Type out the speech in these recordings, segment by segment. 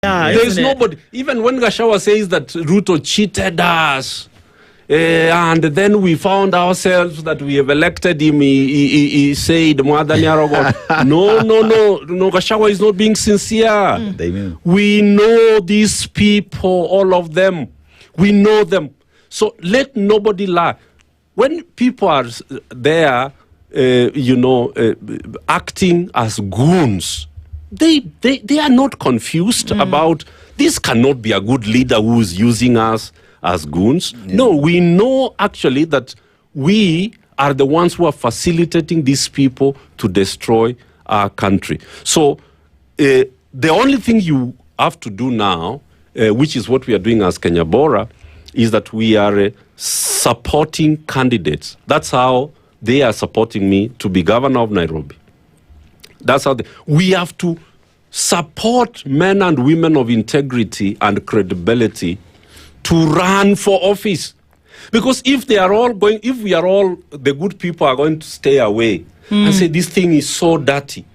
Yeah, there's nobody. Even when Gachagua says that Ruto cheated us, and then we found ourselves that we have elected him, he said, no, Gachagua is not being sincere. We know these people, all of them. We know them. So let nobody lie. When people are there, acting as goons, they are not confused about, this cannot be a good leader who's using us as goons. Yeah. No, we know actually that we are the ones who are facilitating these people to destroy our country. So the only thing you have to do now, which is what we are doing as Kenya Bora, is that we are supporting candidates. That's how they are supporting me to be governor of Nairobi. That's how we have to support men and women of integrity and credibility to run for office. Because if we are all, the good people are going to stay away and say this thing is so dirty.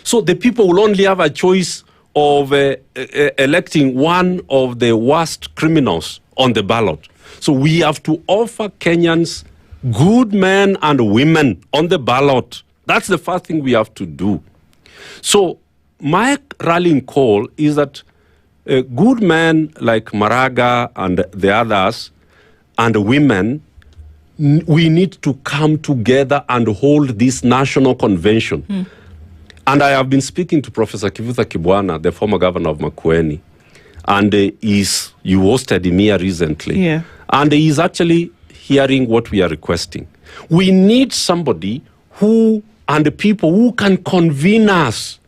So the people will only have a choice of electing one of the worst criminals on the ballot. So we have to offer Kenyans good men and women on the ballot. That's the first thing we have to do. So my rallying call is that good men like Maraga and the others and women, we need to come together and hold this national convention. And I have been speaking to Professor Kivutha Kibwana, the former governor of Makueni, and you hosted him here recently. Yeah. And he's actually hearing what we are requesting. We need somebody and people who can convene us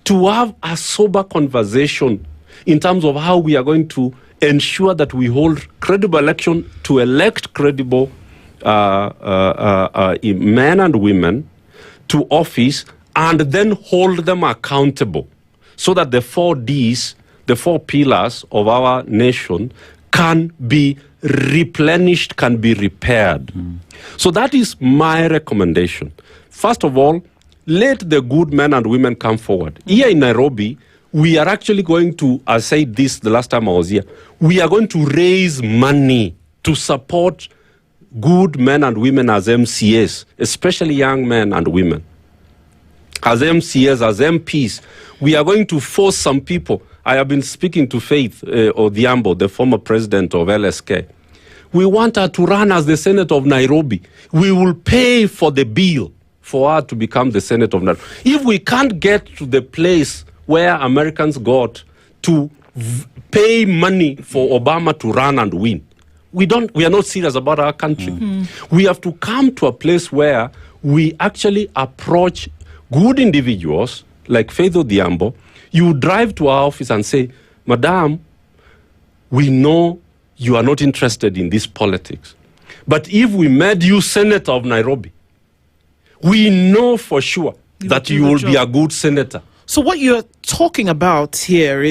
to have a sober conversation in terms of how we are going to ensure that we hold credible election to elect credible men and women to office and then hold them accountable so that the 4 Ds, the 4 pillars of our nation can be replenished, can be repaired. So that is my recommendation. First of all, let the good men and women come forward. Here in Nairobi, we are actually going to, I said this the last time I was here, we are going to raise money to support good men and women as MCAs, especially young men and women. As MCAs, as MPs, we are going to force some people. I have been speaking to Faith Odhiambo, the former president of LSK. We want her to run as the Senate of Nairobi. We will pay for the bill for her to become the Senate of Nairobi. If we can't get to the place where Americans got to pay money for Obama to run and win, we are not serious about our country. We have to come to a place where we actually approach good individuals like Faith Odhiambo. You drive to our office and say, Madam, we know you are not interested in this politics, but if we made you Senator of Nairobi, we know for sure that you will be a good senator. So what you're talking about here is